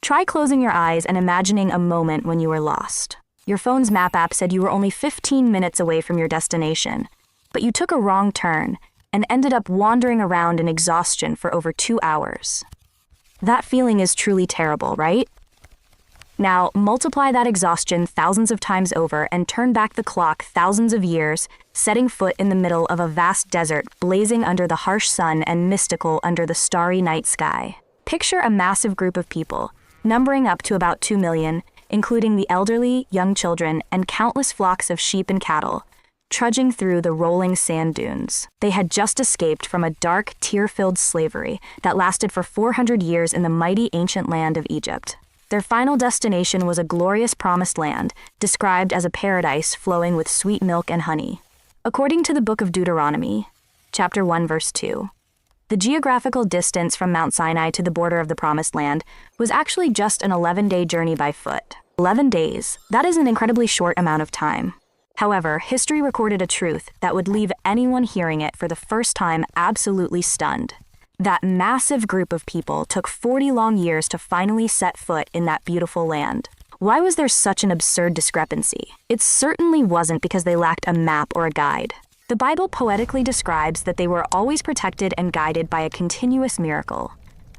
Try closing your eyes and imagining a moment when you were lost. Your phone's map app said you were only 15 minutes away from your destination, but you took a wrong turn and ended up wandering around in exhaustion for over 2 hours. That feeling is truly terrible, right? Now, multiply that exhaustion thousands of times over and turn back the clock thousands of years, setting foot in the middle of a vast desert blazing under the harsh sun and mystical under the starry night sky. Picture a massive group of people, numbering up to about 2 million, including the elderly, young children, and countless flocks of sheep and cattle, trudging through the rolling sand dunes. They had just escaped from a dark, tear-filled slavery that lasted for 400 years in the mighty ancient land of Egypt. Their final destination was a glorious promised land, described as a paradise flowing with sweet milk and honey. According to the book of Deuteronomy, chapter 1, verse 2, the geographical distance from Mount Sinai to the border of the promised land was actually just an 11-day journey by foot. 11 days, that is an incredibly short amount of time. However, history recorded a truth that would leave anyone hearing it for the first time absolutely stunned. That massive group of people took 40 long years to finally set foot in that beautiful land. Why was there such an absurd discrepancy? It certainly wasn't because they lacked a map or a guide. The Bible poetically describes that they were always protected and guided by a continuous miracle.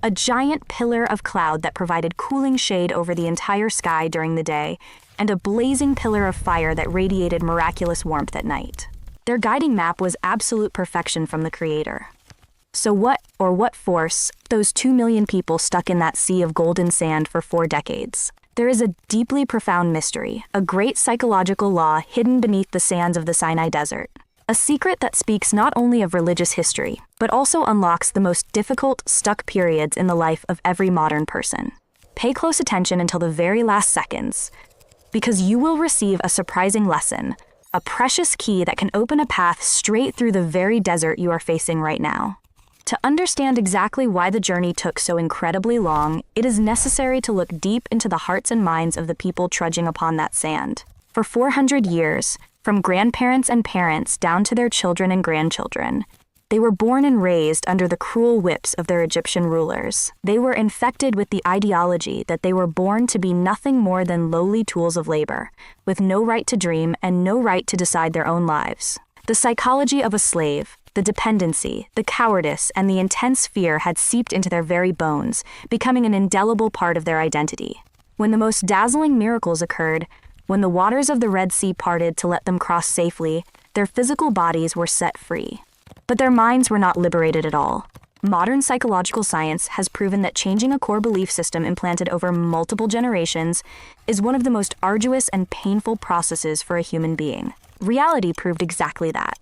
A giant pillar of cloud that provided cooling shade over the entire sky during the day, and a blazing pillar of fire that radiated miraculous warmth at night. Their guiding map was absolute perfection from the Creator. So what force those 2 million people stuck in that sea of golden sand for 4 decades? There is a deeply profound mystery, a great psychological law hidden beneath the sands of the Sinai Desert. A secret that speaks not only of religious history, but also unlocks the most difficult, stuck periods in the life of every modern person. Pay close attention until the very last seconds, because you will receive a surprising lesson, a precious key that can open a path straight through the very desert you are facing right now. To understand exactly why the journey took so incredibly long, it is necessary to look deep into the hearts and minds of the people trudging upon that sand. For 400 years, from grandparents and parents down to their children and grandchildren, they were born and raised under the cruel whips of their Egyptian rulers. They were infected with the ideology that they were born to be nothing more than lowly tools of labor, with no right to dream and no right to decide their own lives. The psychology of a slave, the dependency, the cowardice, and the intense fear had seeped into their very bones, becoming an indelible part of their identity. When the most dazzling miracles occurred, when the waters of the Red Sea parted to let them cross safely, their physical bodies were set free. But their minds were not liberated at all. Modern psychological science has proven that changing a core belief system implanted over multiple generations is one of the most arduous and painful processes for a human being. Reality proved exactly that.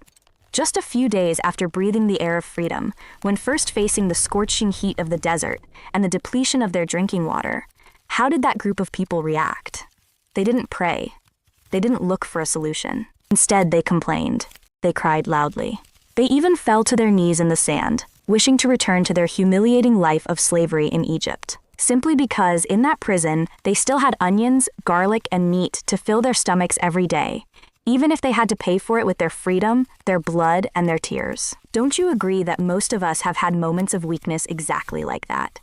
Just a few days after breathing the air of freedom, when first facing the scorching heat of the desert and the depletion of their drinking water, how did that group of people react? They didn't pray. They didn't look for a solution. Instead, they complained. They cried loudly. They even fell to their knees in the sand, wishing to return to their humiliating life of slavery in Egypt. Simply because in that prison, they still had onions, garlic, and meat to fill their stomachs every day, even if they had to pay for it with their freedom, their blood, and their tears. Don't you agree that most of us have had moments of weakness exactly like that?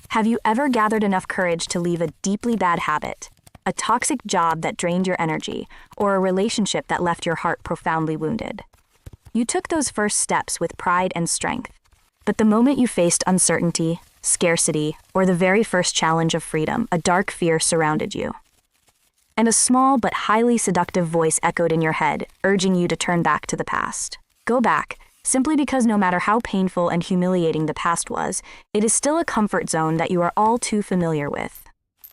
Have you ever gathered enough courage to leave a deeply bad habit, a toxic job that drained your energy, or a relationship that left your heart profoundly wounded? You took those first steps with pride and strength, but the moment you faced uncertainty, scarcity, or the very first challenge of freedom, a dark fear surrounded you. And a small but highly seductive voice echoed in your head, urging you to turn back to the past. Go back, simply because no matter how painful and humiliating the past was, it is still a comfort zone that you are all too familiar with.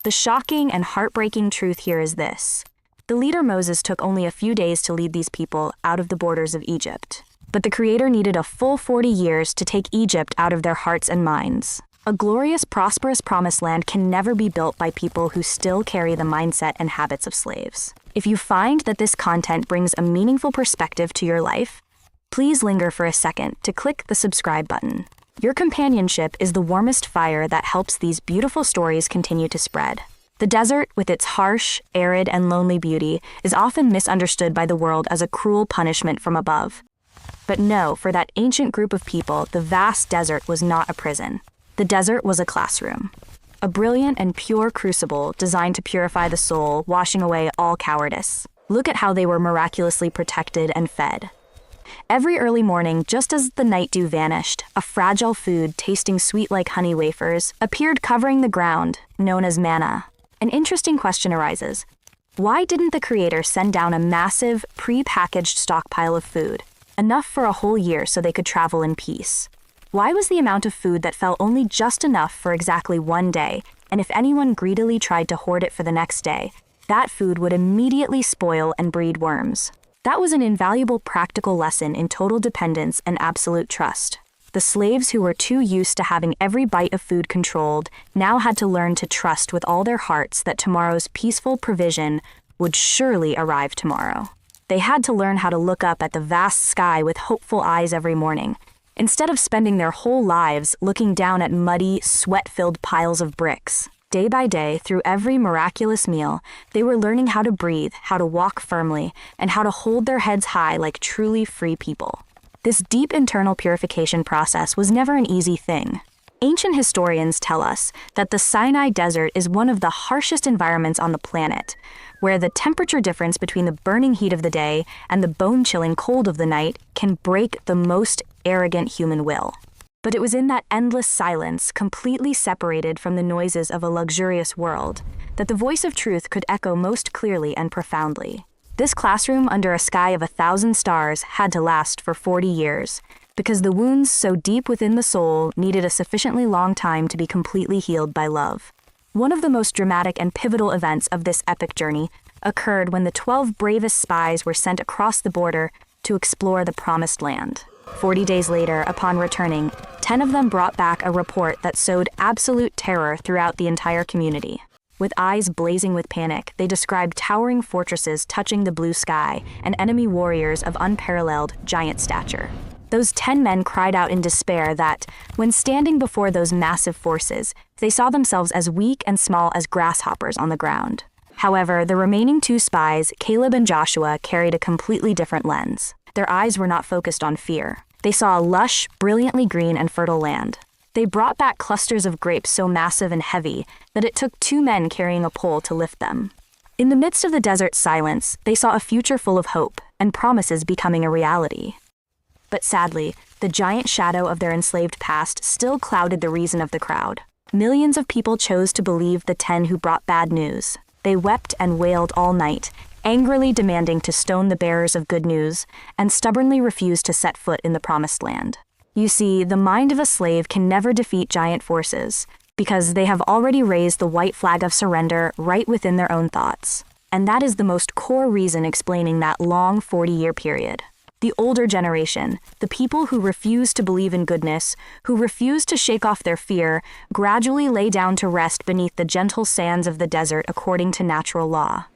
The shocking and heartbreaking truth here is this. The leader Moses took only a few days to lead these people out of the borders of Egypt. But the Creator needed a full 40 years to take Egypt out of their hearts and minds. A glorious, prosperous promised land can never be built by people who still carry the mindset and habits of slaves. If you find that this content brings a meaningful perspective to your life, please linger for a second to click the subscribe button. Your companionship is the warmest fire that helps these beautiful stories continue to spread. The desert, with its harsh, arid, and lonely beauty, is often misunderstood by the world as a cruel punishment from above. But no, for that ancient group of people, the vast desert was not a prison. The desert was a classroom. a brilliant and pure crucible designed to purify the soul, washing away all cowardice. Look at how they were miraculously protected and fed. Every early morning, just as the night dew vanished, a fragile food tasting sweet like honey wafers appeared covering the ground, known as manna. An interesting question arises. Why didn't the Creator send down a massive, pre-packaged stockpile of food, enough for a whole year so they could travel in peace? Why was the amount of food that fell only just enough for exactly one day, and if anyone greedily tried to hoard it for the next day, that food would immediately spoil and breed worms? That was an invaluable practical lesson in total dependence and absolute trust. The slaves who were too used to having every bite of food controlled now had to learn to trust with all their hearts that tomorrow's peaceful provision would surely arrive tomorrow. They had to learn how to look up at the vast sky with hopeful eyes every morning, instead of spending their whole lives looking down at muddy, sweat-filled piles of bricks. Day by day, through every miraculous meal, they were learning how to breathe, how to walk firmly, and how to hold their heads high like truly free people. This deep internal purification process was never an easy thing. Ancient historians tell us that the Sinai Desert is one of the harshest environments on the planet, where the temperature difference between the burning heat of the day and the bone-chilling cold of the night can break the most arrogant human will. But it was in that endless silence, completely separated from the noises of a luxurious world, that the voice of truth could echo most clearly and profoundly. This classroom under a sky of 1,000 stars had to last for 40 years, because the wounds so deep within the soul needed a sufficiently long time to be completely healed by love. One of the most dramatic and pivotal events of this epic journey occurred when the 12 bravest spies were sent across the border to explore the Promised Land. 40 days later, upon returning, 10 of them brought back a report that sowed absolute terror throughout the entire community. With eyes blazing with panic, they described towering fortresses touching the blue sky and enemy warriors of unparalleled giant stature. Those 10 men cried out in despair that, when standing before those massive forces, they saw themselves as weak and small as grasshoppers on the ground. However, the remaining 2 spies, Caleb and Joshua, carried a completely different lens. Their eyes were not focused on fear. They saw a lush, brilliantly green and fertile land. They brought back clusters of grapes so massive and heavy that it took 2 men carrying a pole to lift them. In the midst of the desert's silence, they saw a future full of hope and promises becoming a reality. But sadly, the giant shadow of their enslaved past still clouded the reason of the crowd. Millions of people chose to believe the 10 who brought bad news. They wept and wailed all night, angrily demanding to stone the bearers of good news, and stubbornly refused to set foot in the Promised Land. You see, the mind of a slave can never defeat giant forces, because they have already raised the white flag of surrender right within their own thoughts. And that is the most core reason explaining that long 40-year period. The older generation, the people who refuse to believe in goodness, who refuse to shake off their fear, gradually lay down to rest beneath the gentle sands of the desert according to natural law.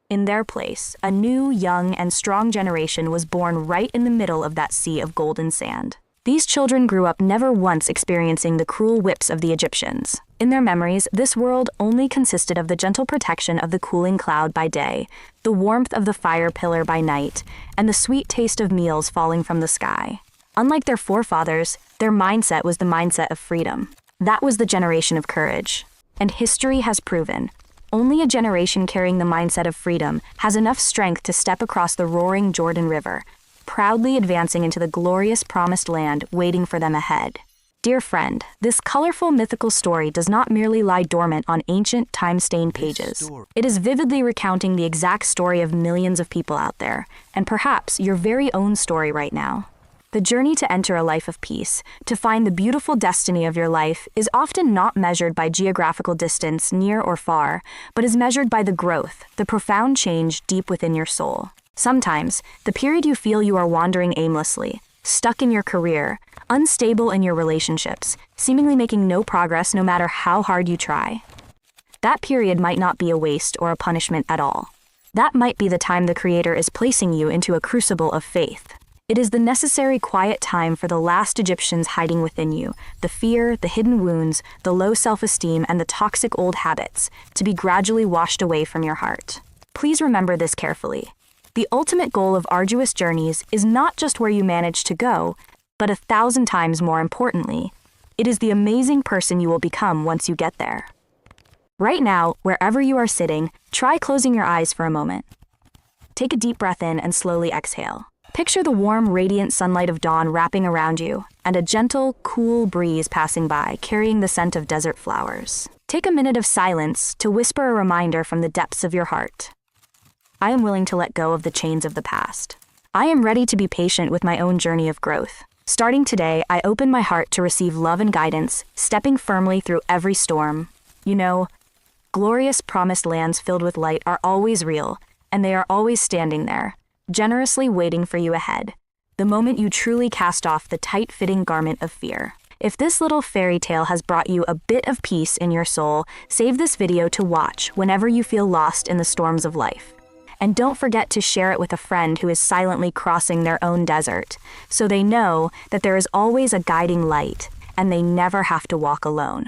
In their place, a new, young, and strong generation was born right in the middle of that sea of golden sand. These children grew up never once experiencing the cruel whips of the Egyptians. In their memories, this world only consisted of the gentle protection of the cooling cloud by day, the warmth of the fire pillar by night, and the sweet taste of meals falling from the sky. Unlike their forefathers, their mindset was the mindset of freedom. That was the generation of courage. And history has proven, only a generation carrying the mindset of freedom has enough strength to step across the roaring Jordan River, proudly advancing into the glorious Promised Land waiting for them ahead. Dear friend, this colorful mythical story does not merely lie dormant on ancient, time-stained pages. It is vividly recounting the exact story of millions of people out there, and perhaps your very own story right now. The journey to enter a life of peace, to find the beautiful destiny of your life, is often not measured by geographical distance, near or far, but is measured by the growth, the profound change deep within your soul. Sometimes, the period you feel you are wandering aimlessly, stuck in your career, unstable in your relationships, seemingly making no progress no matter how hard you try. That period might not be a waste or a punishment at all. That might be the time the Creator is placing you into a crucible of faith. It is the necessary quiet time for the last Egyptians hiding within you, the fear, the hidden wounds, the low self-esteem, and the toxic old habits, to be gradually washed away from your heart. Please remember this carefully. The ultimate goal of arduous journeys is not just where you manage to go, but 1,000 times more importantly, it is the amazing person you will become once you get there. Right now, wherever you are sitting, try closing your eyes for a moment. Take a deep breath in and slowly exhale. Picture the warm, radiant sunlight of dawn wrapping around you, and a gentle, cool breeze passing by, carrying the scent of desert flowers. Take a minute of silence to whisper a reminder from the depths of your heart. I am willing to let go of the chains of the past. I am ready to be patient with my own journey of growth. Starting today, I open my heart to receive love and guidance, stepping firmly through every storm. You know, glorious promised lands filled with light are always real, and they are always standing there, generously waiting for you ahead, the moment you truly cast off the tight-fitting garment of fear. If this little fairy tale has brought you a bit of peace in your soul, save this video to watch whenever you feel lost in the storms of life. And don't forget to share it with a friend who is silently crossing their own desert, so they know that there is always a guiding light, and they never have to walk alone.